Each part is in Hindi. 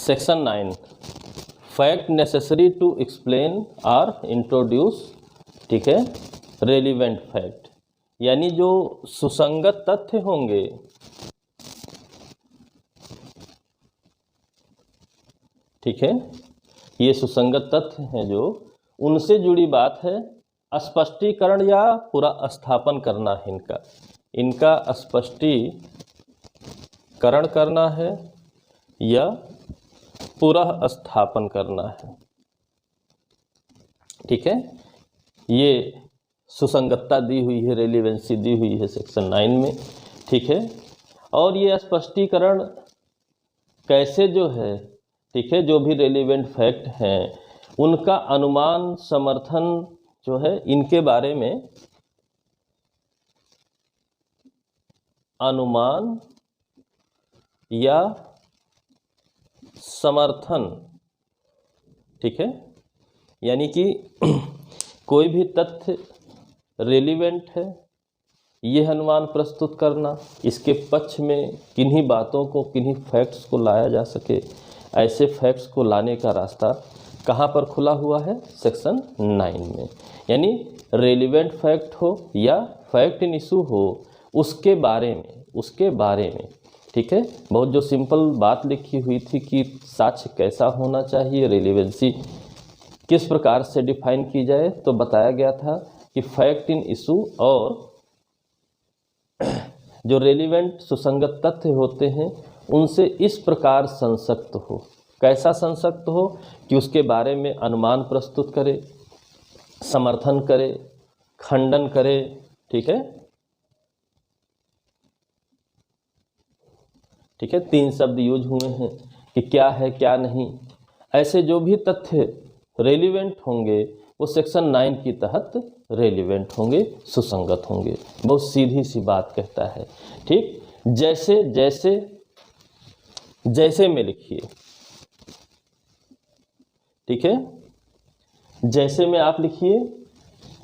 Section 9 fact necessary to explain और इंट्रोड्यूस, ठीक है, रेलिवेंट फैक्ट, यानी जो सुसंगत तथ्य होंगे, ठीक है, ये सुसंगत तथ्य हैं जो उनसे जुड़ी बात है, स्पष्टीकरण या पूरा स्थापन करना है इनका स्पष्टीकरण करना है या पूरा स्थापन करना है, ठीक है। ये सुसंगतता दी हुई है, रेलिवेंसी दी हुई है सेक्शन 9 में, ठीक है। और ये स्पष्टीकरण कैसे जो है, ठीक है, जो भी रेलिवेंट फैक्ट हैं उनका अनुमान समर्थन जो है, इनके बारे में अनुमान या समर्थन, ठीक है, यानी कि कोई भी तथ्य रेलिवेंट है, यह अनुमान प्रस्तुत करना, इसके पक्ष में किन्हीं बातों को, किन्हीं फैक्ट्स को लाया जा सके, ऐसे फैक्ट्स को लाने का रास्ता कहाँ पर खुला हुआ है, सेक्शन 9 में। यानी रेलिवेंट फैक्ट हो या फैक्ट इन इशू हो, उसके बारे में, ठीक है। बहुत जो सिंपल बात लिखी हुई थी कि साक्ष्य कैसा होना चाहिए, रेलिवेंसी किस प्रकार से डिफाइन की जाए, तो बताया गया था कि फैक्ट इन इशू और जो रेलिवेंट सुसंगत तथ्य होते हैं उनसे इस प्रकार संसक्त हो। कैसा संसक्त हो कि उसके बारे में अनुमान प्रस्तुत करे, समर्थन करे, खंडन करे, ठीक है, ठीक है। 3 शब्द यूज हुए हैं कि क्या है क्या नहीं। ऐसे जो भी तथ्य रेलिवेंट होंगे वो सेक्शन 9 के तहत रेलिवेंट होंगे, सुसंगत होंगे। बहुत सीधी सी बात कहता है, ठीक। जैसे में लिखिए, ठीक है, जैसे में आप लिखिए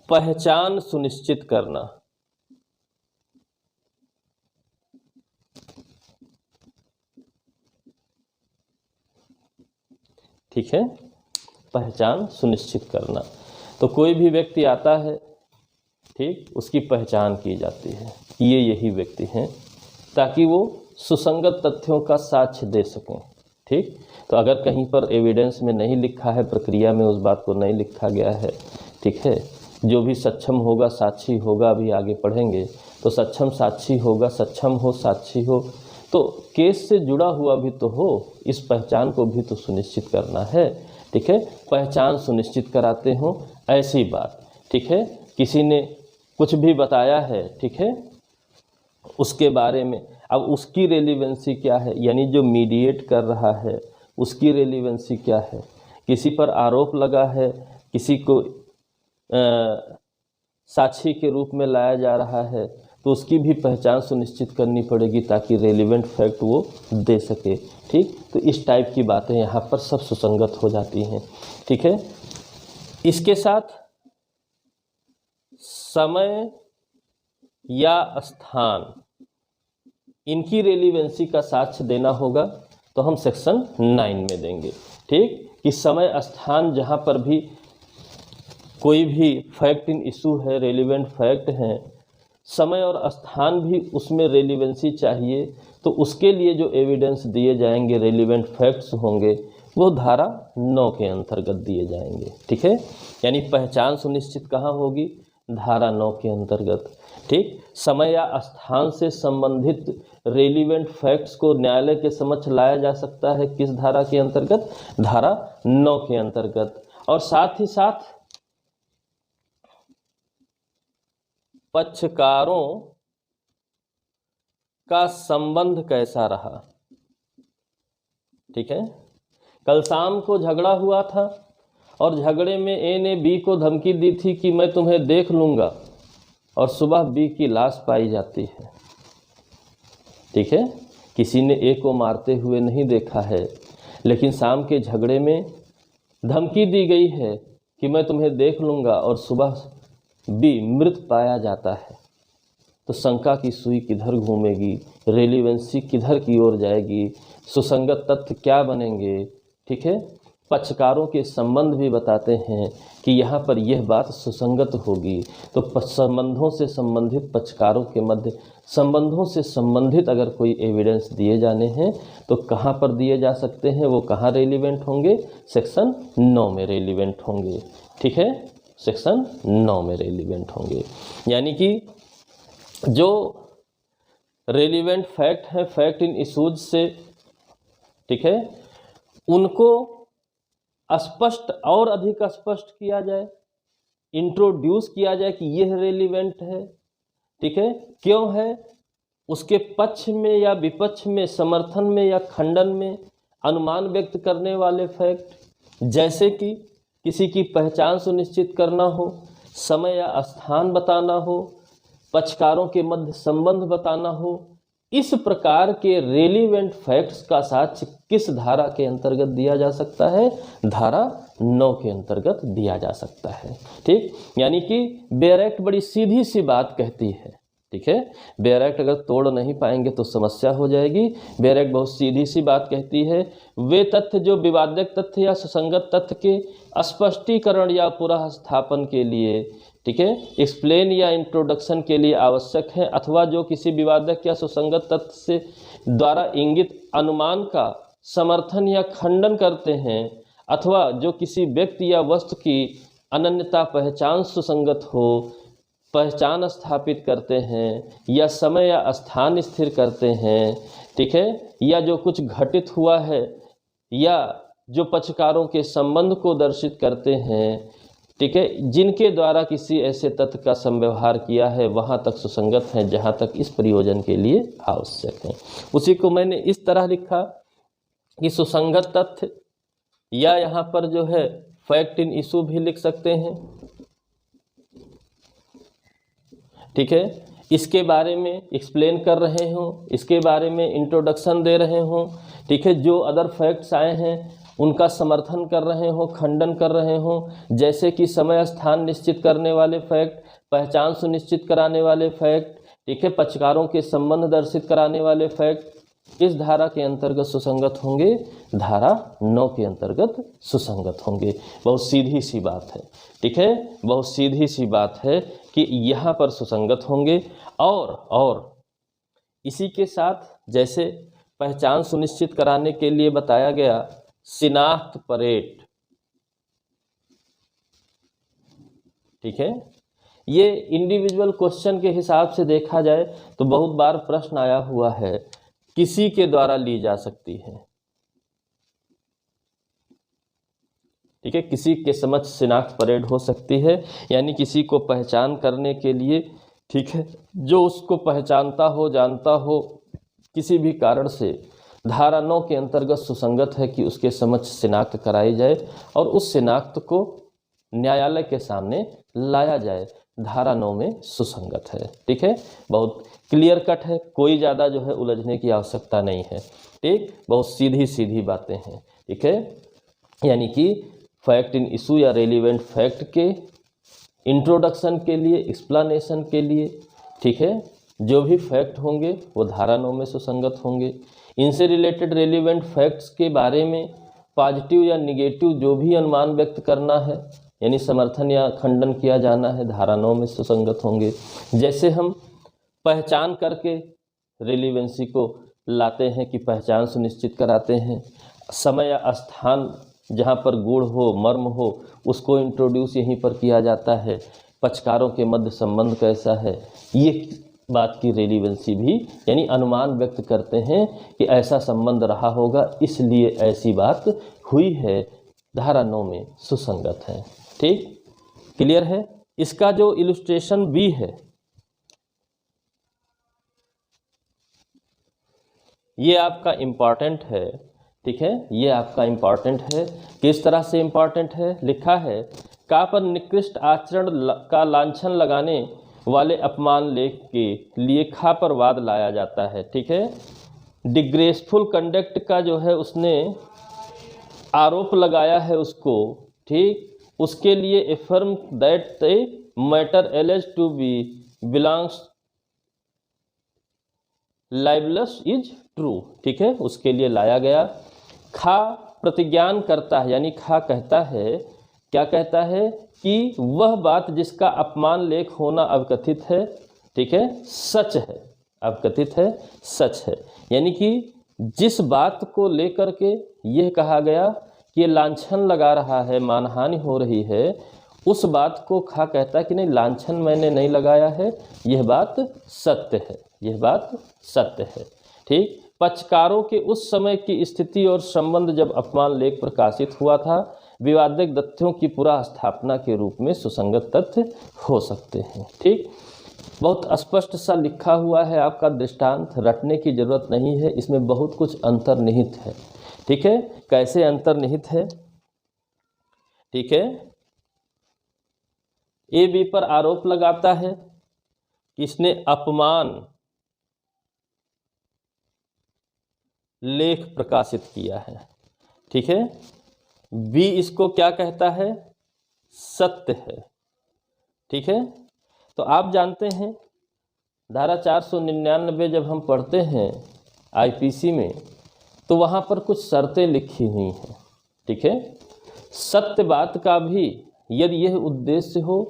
पहचान सुनिश्चित करना, ठीक है, पहचान सुनिश्चित करना। तो कोई भी व्यक्ति आता है, ठीक, उसकी पहचान की जाती है, ये यही व्यक्ति हैं, ताकि वो सुसंगत तथ्यों का साक्ष्य दे सकें, ठीक। तो अगर कहीं पर एविडेंस में नहीं लिखा है, प्रक्रिया में उस बात को नहीं लिखा गया है, ठीक है, जो भी सक्षम होगा साक्षी होगा, अभी आगे पढ़ेंगे, तो सक्षम साक्षी होगा, सक्षम हो साक्षी हो, तो केस से जुड़ा हुआ भी तो हो, इस पहचान को भी तो सुनिश्चित करना है, ठीक है। पहचान सुनिश्चित कराते हो, ऐसी बात, ठीक है। किसी ने कुछ भी बताया है, ठीक है, उसके बारे में, अब उसकी रेलिवेंसी क्या है, यानी जो मीडिएट कर रहा है उसकी रेलिवेंसी क्या है। किसी पर आरोप लगा है, किसी को साक्षी के रूप में लाया जा रहा है, तो उसकी भी पहचान सुनिश्चित करनी पड़ेगी ताकि रेलिवेंट फैक्ट वो दे सके, ठीक। तो इस टाइप की बातें यहाँ पर सब सुसंगत हो जाती हैं, ठीक है। इसके साथ समय या स्थान, इनकी रेलिवेंसी का साक्ष्य देना होगा, तो हम सेक्शन 9 में देंगे, ठीक, कि समय स्थान जहाँ पर भी कोई भी फैक्ट इन इशू है, रेलिवेंट फैक्ट हैं, समय और स्थान भी उसमें रेलिवेंसी चाहिए, तो उसके लिए जो एविडेंस दिए जाएंगे, रेलिवेंट फैक्ट्स होंगे, वो धारा 9 के अंतर्गत दिए जाएंगे, ठीक है। यानी पहचान सुनिश्चित कहाँ होगी, धारा 9 के अंतर्गत, ठीक। समय या स्थान से संबंधित रेलिवेंट फैक्ट्स को न्यायालय के समक्ष लाया जा सकता है, किस धारा के अंतर्गत, धारा 9 के अंतर्गत। और साथ ही साथ पक्षकारों का संबंध कैसा रहा, ठीक है। कल शाम को झगड़ा हुआ था और झगड़े में ए ने बी को धमकी दी थी कि मैं तुम्हें देख लूँगा, और सुबह बी की लाश पाई जाती है, ठीक है। किसी ने ए को मारते हुए नहीं देखा है, लेकिन शाम के झगड़े में धमकी दी गई है कि मैं तुम्हें देख लूँगा, और सुबह बी मृत पाया जाता है, तो शंका की सुई किधर घूमेगी, रेलिवेंसी किधर की ओर जाएगी, सुसंगत तथ्य क्या बनेंगे, ठीक है। पक्षकारों के संबंध भी बताते हैं कि यहाँ पर यह बात सुसंगत होगी। तो संबंधों से संबंधित, पक्षकारों के मध्य संबंधों से संबंधित अगर कोई एविडेंस दिए जाने हैं तो कहाँ पर दिए जा सकते हैं, वो कहाँ रेलिवेंट होंगे, सेक्शन 9 में रेलिवेंट होंगे, ठीक है। सेक्शन 9 में रेलिवेंट होंगे, यानी कि जो रेलिवेंट फैक्ट है, फैक्ट इन इशूज से, ठीक है, उनको स्पष्ट और अधिक स्पष्ट किया जाए, इंट्रोड्यूस किया जाए कि यह रेलिवेंट है, ठीक है। क्यों है, उसके पक्ष में या विपक्ष में, समर्थन में या खंडन में अनुमान व्यक्त करने वाले फैक्ट, जैसे कि किसी की पहचान सुनिश्चित करना हो, समय या स्थान बताना हो, पक्षकारों के मध्य संबंध बताना हो, इस प्रकार के रेलिवेंट फैक्ट्स का साक्ष्य किस धारा के अंतर्गत दिया जा सकता है, धारा 9 के अंतर्गत दिया जा सकता है, ठीक। यानी कि बेयर एक्ट बड़ी सीधी सी बात कहती है, ठीक है। बेयर एक्ट अगर तोड़ नहीं पाएंगे तो समस्या हो जाएगी। बेयर एक्ट बहुत सीधी सी बात कहती है, वे तथ्य जो विवादक तथ्य या सुसंगत तथ्य के स्पष्टीकरण या पुनः स्थापन के लिए, ठीक है, एक्सप्लेन या इंट्रोडक्शन के लिए आवश्यक है, अथवा जो किसी विवादक या सुसंगत तथ्य से द्वारा इंगित अनुमान का समर्थन या खंडन करते हैं, अथवा जो किसी व्यक्ति या वस्तु की अनन्यता पहचान सुसंगत हो, पहचान स्थापित करते हैं, या समय या स्थान स्थिर करते हैं, ठीक है, या जो कुछ घटित हुआ है, या जो पक्षकारों के संबंध को दर्शित करते हैं, ठीक है, जिनके द्वारा किसी ऐसे तथ्य का संव्यवहार किया है, वहाँ तक सुसंगत हैं जहाँ तक इस प्रयोजन के लिए आवश्यक है। उसी को मैंने इस तरह लिखा कि सुसंगत तथ्य, या यहाँ पर जो है फैक्ट इन इशू भी लिख सकते हैं, ठीक है। इसके बारे में एक्सप्लेन कर रहे हों, इसके बारे में इंट्रोडक्शन दे रहे हों, ठीक है, जो अदर फैक्ट्स आए हैं उनका समर्थन कर रहे हों, खंडन कर रहे हों, जैसे कि समय स्थान निश्चित करने वाले फैक्ट, पहचान सुनिश्चित कराने वाले फैक्ट, ठीक है, पक्षकारों के संबंध दर्शित कराने वाले फैक्ट, इस धारा के अंतर्गत सुसंगत होंगे, धारा 9 के अंतर्गत सुसंगत होंगे। बहुत सीधी सी बात है, ठीक है, बहुत सीधी सी बात है कि यहाँ पर सुसंगत होंगे। और इसी के साथ जैसे पहचान सुनिश्चित कराने के लिए बताया गया शिनाख्त परेड, ठीक है, ये इंडिविजुअल क्वेश्चन के हिसाब से देखा जाए तो बहुत बार प्रश्न आया हुआ है, किसी के द्वारा ली जा सकती है, ठीक है, किसी के समक्ष शिनाख्त परेड हो सकती है, यानी किसी को पहचान करने के लिए, ठीक है, जो उसको पहचानता हो, जानता हो, किसी भी कारण से धारा 9 के अंतर्गत सुसंगत है कि उसके समक्ष शिनाख्त कराई जाए और उस शिनाख्त को न्यायालय के सामने लाया जाए, धारा 9 में सुसंगत है, ठीक है। बहुत क्लियर कट है, कोई ज़्यादा जो है उलझने की आवश्यकता नहीं है, ठीक, बहुत सीधी सीधी बातें हैं, ठीक है। यानी कि फैक्ट इन इशू या रेलिवेंट फैक्ट के इंट्रोडक्शन के लिए, एक्सप्लेनेशन के लिए, ठीक है, जो भी फैक्ट होंगे वो धारा 9 में सुसंगत होंगे। इनसे रिलेटेड रेलिवेंट फैक्ट्स के बारे में पॉजिटिव या निगेटिव जो भी अनुमान व्यक्त करना है, यानी समर्थन या खंडन किया जाना है, धारा 9 में सुसंगत होंगे। जैसे हम पहचान करके रेलिवेंसी को लाते हैं कि पहचान सुनिश्चित कराते हैं, समय या स्थान जहाँ पर गुण हो, मर्म हो, उसको इंट्रोड्यूस यहीं पर किया जाता है, पक्षकारों के मध्य संबंध कैसा है, ये बात की रेलिवेंसी भी, यानी अनुमान व्यक्त करते हैं कि ऐसा संबंध रहा होगा, इसलिए ऐसी बात हुई है, धारा 9 में सुसंगत है, ठीक, क्लियर है। इसका जो इलस्ट्रेशन भी है, ये आपका इम्पॉर्टेंट है, ठीक है, ये आपका इम्पॉर्टेंट है। किस तरह से इम्पॉर्टेंट है, लिखा है, का पर निकृष्ट आचरण का लांछन लगाने वाले अपमान लेख के लिए खा पर वाद लाया जाता है, ठीक है। डिग्रेसफुल कंडक्ट का जो है उसने आरोप लगाया है उसको, ठीक, उसके लिए affirm that the matter allege to be belongs libellous is true, ठीक है, उसके लिए लाया गया। खा प्रतिज्ञान करता है, यानी खा कहता है, क्या कहता है कि वह बात जिसका अपमान लेख होना अवकथित है, ठीक है, सच है, अवकथित है, सच है। यानी कि जिस बात को लेकर के यह कहा गया कि ये लांछन लगा रहा है, मानहानि हो रही है, उस बात को खा कहता है कि नहीं, लांछन मैंने नहीं लगाया है, यह बात सत्य है, यह बात सत्य है। ठीक, पक्षकारों के उस समय की स्थिति और संबंध जब अपमान लेख प्रकाशित हुआ था, विवादित तथ्यों की पूरा स्थापना के रूप में सुसंगत तथ्य हो सकते हैं। ठीक, बहुत स्पष्ट सा लिखा हुआ है, आपका दृष्टांत रटने की जरूरत नहीं है, इसमें बहुत कुछ अंतर्निहित है। ठीक है, कैसे अंतर्निहित है? ठीक है, ए बी पर आरोप लगाता है कि इसने अपमान लेख प्रकाशित किया है। ठीक है, बी इसको क्या कहता है? सत्य है। ठीक है, तो आप जानते हैं धारा 499 जब हम पढ़ते हैं आईपीसी में, तो वहाँ पर कुछ शर्तें लिखी हुई हैं। ठीक है, सत्य बात का भी यदि यह उद्देश्य हो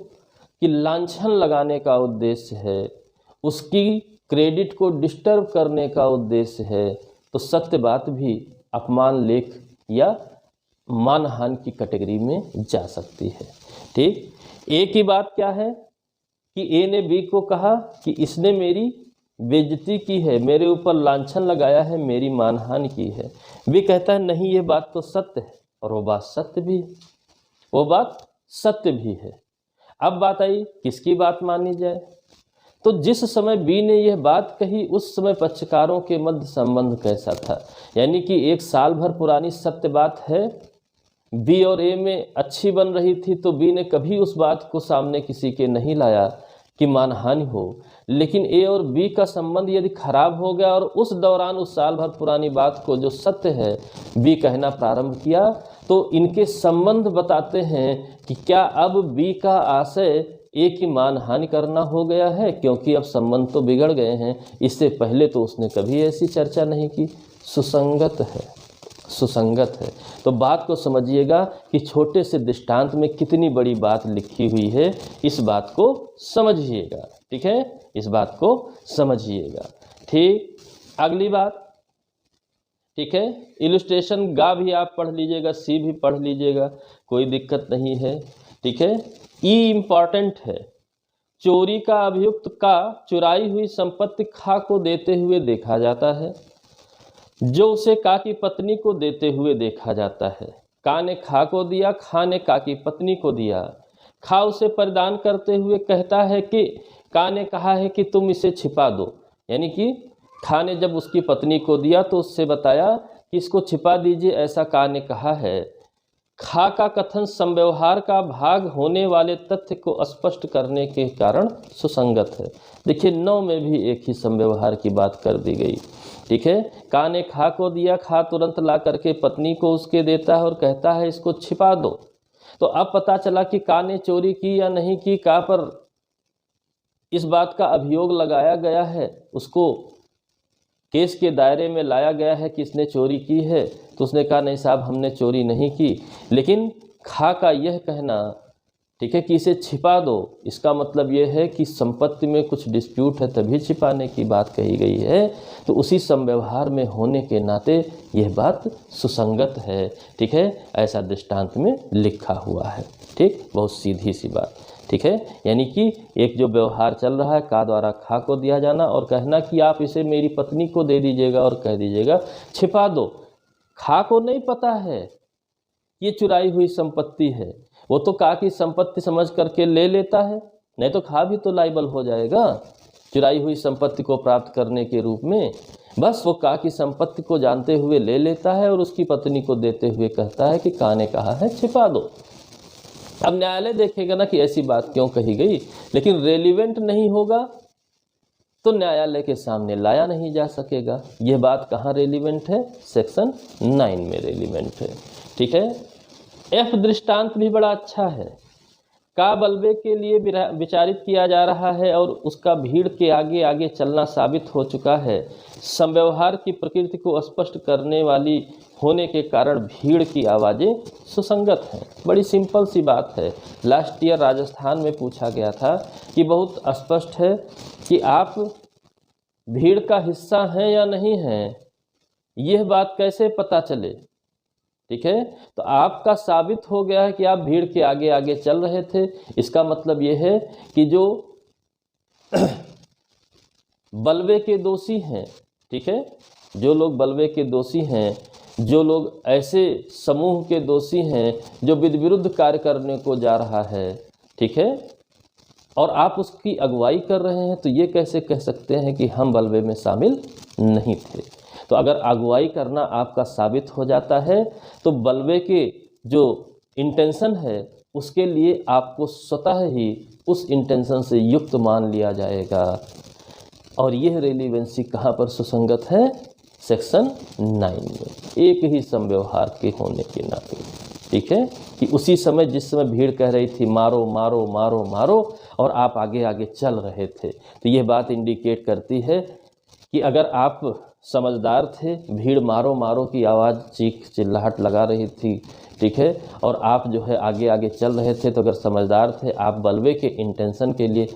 कि लांछन लगाने का उद्देश्य है, उसकी क्रेडिट को डिस्टर्ब करने का उद्देश्य है, तो सत्य बात भी अपमान लेख या मानहानि की कैटेगरी में जा सकती है। ठीक, ए की बात क्या है कि ए ने बी को कहा कि इसने मेरी बेइज्जती की है, मेरे ऊपर लांछन लगाया है, मेरी मानहानि की है। बी कहता है नहीं, ये बात तो सत्य है, और वो बात सत्य भी है, वो बात सत्य भी है। अब बात आई किसकी बात मानी जाए? तो जिस समय बी ने यह बात कही, उस समय पक्षकारों के मध्य संबंध कैसा था? यानी कि 1 साल भर पुरानी सत्य बात है, बी और ए में अच्छी बन रही थी, तो बी ने कभी उस बात को सामने किसी के नहीं लाया कि मानहानि हो। लेकिन ए और बी का संबंध यदि खराब हो गया और उस दौरान उस साल भर पुरानी बात को जो सत्य है बी कहना प्रारंभ किया, तो इनके संबंध बताते हैं कि क्या अब बी का आशय ए की मानहानि करना हो गया है, क्योंकि अब संबंध तो बिगड़ गए हैं। इससे पहले तो उसने कभी ऐसी चर्चा नहीं की। सुसंगत है, सुसंगत है। तो बात को समझिएगा कि छोटे से दृष्टांत में कितनी बड़ी बात लिखी हुई है, इस बात को समझिएगा। ठीक है, इस बात को समझिएगा। ठीक, अगली बात, ठीक है, इलस्ट्रेशन गा भी आप पढ़ लीजिएगा, सी भी पढ़ लीजिएगा, कोई दिक्कत नहीं है। ठीक है, ई इम्पॉर्टेंट है। चोरी का अभियुक्त का चुराई हुई संपत्ति खा को देते हुए देखा जाता है, जो उसे का की पत्नी को देते हुए देखा जाता है। का ने खा को दिया, खा ने का की पत्नी को दिया। खा उसे प्रदान करते हुए कहता है कि का ने कहा है कि तुम इसे छिपा दो। यानी कि खा ने जब उसकी पत्नी को दिया तो उससे बताया कि इसको छिपा दीजिए, ऐसा का ने कहा है। खा का कथन संव्यवहार का भाग होने वाले तथ्य को स्पष्ट करने के कारण सुसंगत है। देखिए 9 में भी एक ही संव्यवहार की बात कर दी गई। ठीक है, का ने खा को दिया, खा तुरंत ला करके पत्नी को उसके देता है और कहता है इसको छिपा दो। तो अब पता चला कि का ने चोरी की या नहीं की, का पर इस बात का अभियोग लगाया गया है, उसको केस के दायरे में लाया गया है कि इसने चोरी की है। तो उसने कहा नहीं साहब, हमने चोरी नहीं की। लेकिन खा का यह कहना, ठीक है, कि इसे छिपा दो, इसका मतलब यह है कि संपत्ति में कुछ डिस्प्यूट है, तभी छिपाने की बात कही गई है। तो उसी संव्यवहार में होने के नाते यह बात सुसंगत है। ठीक है, ऐसा दृष्टांत में लिखा हुआ है। ठीक, बहुत सीधी सी बात। ठीक है, यानी कि एक जो व्यवहार चल रहा है, का द्वारा खा को दिया जाना और कहना कि आप इसे मेरी पत्नी को दे दीजिएगा और कह दीजिएगा छिपा दो। खा को नहीं पता है ये चुराई हुई संपत्ति है, वो तो का की संपत्ति समझ करके ले लेता है, नहीं तो खा भी तो लाइबल हो जाएगा चुराई हुई संपत्ति को प्राप्त करने के रूप में। बस वो का की संपत्ति को जानते हुए ले लेता है और उसकी पत्नी को देते हुए कहता है कि का ने कहा है छिपा दो। अब न्यायालय देखेगा ना कि ऐसी बात क्यों कही गई, लेकिन रेलिवेंट नहीं होगा तो न्यायालय के सामने लाया नहीं जा सकेगा। यह बात कहाँ रेलिवेंट है? सेक्शन 9 में रेलिवेंट है। ठीक है, एफ दृष्टांत भी बड़ा अच्छा है। का बल्बे के लिए विचारित किया जा रहा है और उसका भीड़ के आगे आगे चलना साबित हो चुका है। समव्यवहार की प्रकृति को स्पष्ट करने वाली होने के कारण भीड़ की आवाज़ें सुसंगत हैं। बड़ी सिंपल सी बात है। लास्ट ईयर राजस्थान में पूछा गया था कि बहुत स्पष्ट है कि आप भीड़ का हिस्सा हैं या नहीं हैं, यह बात कैसे पता चले। ठीक है, तो आपका साबित हो गया है कि आप भीड़ के आगे आगे चल रहे थे। इसका मतलब यह है कि जो बलवे के दोषी हैं, ठीक है, जो लोग बलवे के दोषी हैं, जो लोग ऐसे समूह के दोषी हैं जो विरुद्ध कार्य करने को जा रहा है, ठीक है, और आप उसकी अगुवाई कर रहे हैं, तो ये कैसे कह सकते हैं कि हम बलवे में शामिल नहीं थे। तो अगर अगुवाई करना आपका साबित हो जाता है तो बलवे के जो इंटेंशन है उसके लिए आपको स्वतः ही उस इंटेंशन से युक्त मान लिया जाएगा। और यह रेलिवेंसी कहाँ पर सुसंगत है? सेक्शन 9 में, एक ही समव्यवहार के होने के नाते। ठीक है, कि उसी समय जिस समय भीड़ कह रही थी मारो मारो मारो मारो और आप आगे आगे चल रहे थे, तो यह बात इंडिकेट करती है कि अगर आप समझदार थे, भीड़ मारो मारो की आवाज़ चीख चिल्लाहट लगा रही थी, ठीक है, और आप जो है आगे आगे चल रहे थे, तो अगर समझदार थे, आप बलवे के इंटेंशन के लिए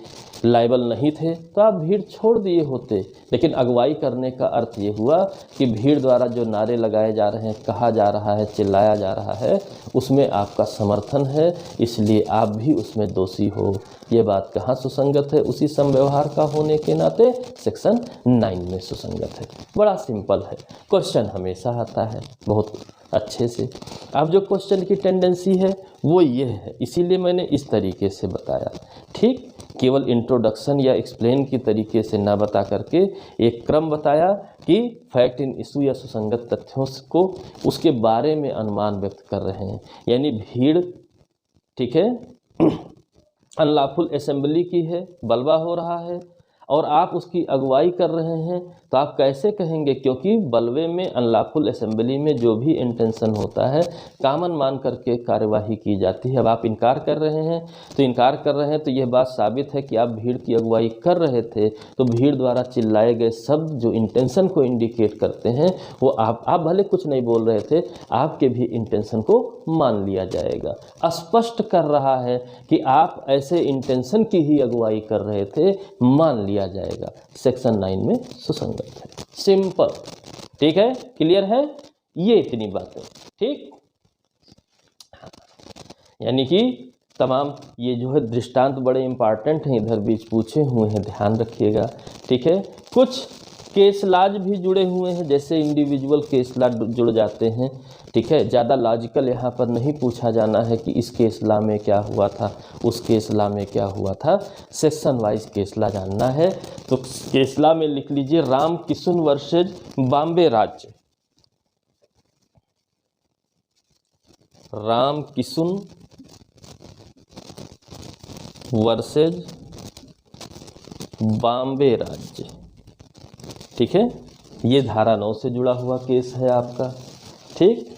लायबल नहीं थे, तो आप भीड़ छोड़ दिए होते। लेकिन अगुवाई करने का अर्थ ये हुआ कि भीड़ द्वारा जो नारे लगाए जा रहे हैं, कहा जा रहा है, चिल्लाया जा रहा है, उसमें आपका समर्थन है, इसलिए आप भी उसमें दोषी हो। ये बात कहाँ सुसंगत है? उसी समव्यवहार का होने के नाते सेक्शन 9 में सुसंगत है। बड़ा सिंपल है। क्वेश्चन हमेशा आता है बहुत अच्छे से। अब जो क्वेश्चन की टेंडेंसी है वो ये है, इसीलिए मैंने इस तरीके से बताया। ठीक, केवल इंट्रोडक्शन या एक्सप्लेन की तरीके से ना बता करके एक क्रम बताया कि फैक्ट इन इशू या सुसंगत तथ्यों को उसके बारे में अनुमान व्यक्त कर रहे हैं। यानी भीड़, ठीक है, अनलॉफुल असेंबली की है, बलवा हो रहा है और आप उसकी अगुवाई कर रहे हैं, तो आप कैसे कहेंगे? क्योंकि बलवे में, अनलॉफुल असेंबली में जो भी इंटेंशन होता है कामन मान करके कार्यवाही की जाती है। अब आप इनकार कर रहे हैं, तो इनकार कर रहे हैं तो यह बात साबित है कि आप भीड़ की अगुवाई कर रहे थे। तो भीड़ द्वारा चिल्लाए गए शब्द जो इंटेंशन को इंडिकेट करते हैं, वो आप भले कुछ नहीं बोल रहे थे, आपके भी इंटेंशन को मान लिया जाएगा। स्पष्ट कर रहा है कि आप ऐसे इंटेंशन की ही अगुवाई कर रहे थे, मान लिया जाएगा। सेक्शन 9 में सुसंगत है। सिंपल, ठीक है, क्लियर है? ये इतनी बातें, ठीक। यानी कि तमाम ये जो है दृष्टांत बड़े इंपॉर्टेंट हैं, इधर बीच पूछे हुए हैं, ध्यान रखिएगा। ठीक है, कुछ केस लाज भी जुड़े हुए हैं, जैसे इंडिविजुअल केस ला जुड़ जाते हैं। ठीक है, ज़्यादा लॉजिकल यहाँ पर नहीं पूछा जाना है कि इस केस ला में क्या हुआ था, उस केस ला में क्या हुआ था। सेक्शन वाइज केस ला जानना है तो केस ला में लिख लीजिए राम किशुन वर्सेज बॉम्बे राज्य। राम किशुन वर्सेज बॉम्बे राज्य। ठीक है, ये धारा 9 से जुड़ा हुआ केस है आपका। ठीक,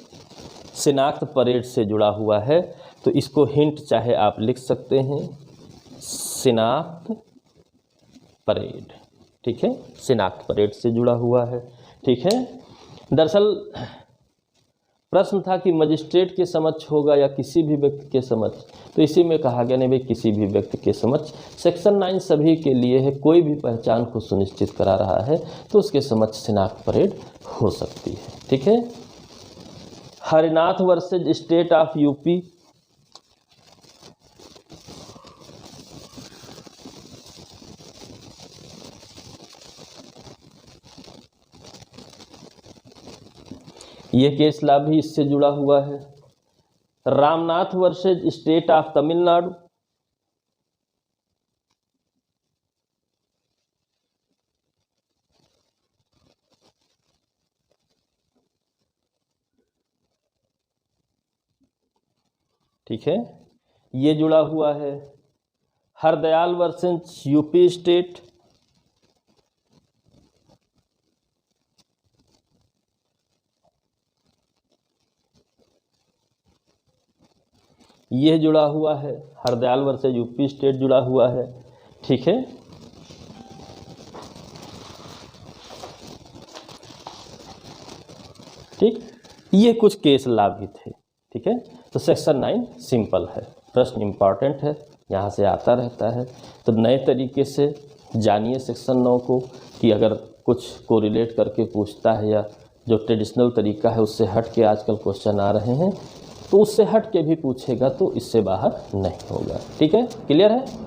शिनाख्त परेड से जुड़ा हुआ है, तो इसको हिंट चाहे आप लिख सकते हैं, शिनाख्त परेड। ठीक है, शिनाख्त परेड से जुड़ा हुआ है। ठीक है, दरअसल प्रश्न था कि मजिस्ट्रेट के समक्ष होगा या किसी भी व्यक्ति के समक्ष, तो इसी में कहा गया नहीं भाई किसी भी व्यक्ति के समक्ष। सेक्शन 9 सभी के लिए है, कोई भी पहचान को सुनिश्चित करा रहा है तो उसके समक्ष शिनाख्त परेड हो सकती है। ठीक है, Harinath versus state of UP. यह केस ला भी इससे जुड़ा हुआ है। Ramnath versus state of Tamil Nadu. ठीक है, ये जुड़ा हुआ है। Hardayal versus UP state. ये जुड़ा हुआ है, हरदयाल वर्सेज यूपी स्टेट जुड़ा हुआ है, ठीक है। ठीक, ये कुछ केस लॉ भी थे, ठीक है। तो सेक्शन 9 सिंपल है, प्रश्न इंपॉर्टेंट है, यहाँ से आता रहता है। तो नए तरीके से जानिए सेक्शन 9 को, कि अगर कुछ को रिलेट करके पूछता है या जो ट्रेडिशनल तरीका है उससे हट के आजकल क्वेश्चन आ रहे हैं, तो उससे हट के भी पूछेगा तो इससे बाहर नहीं होगा। ठीक है, क्लियर है।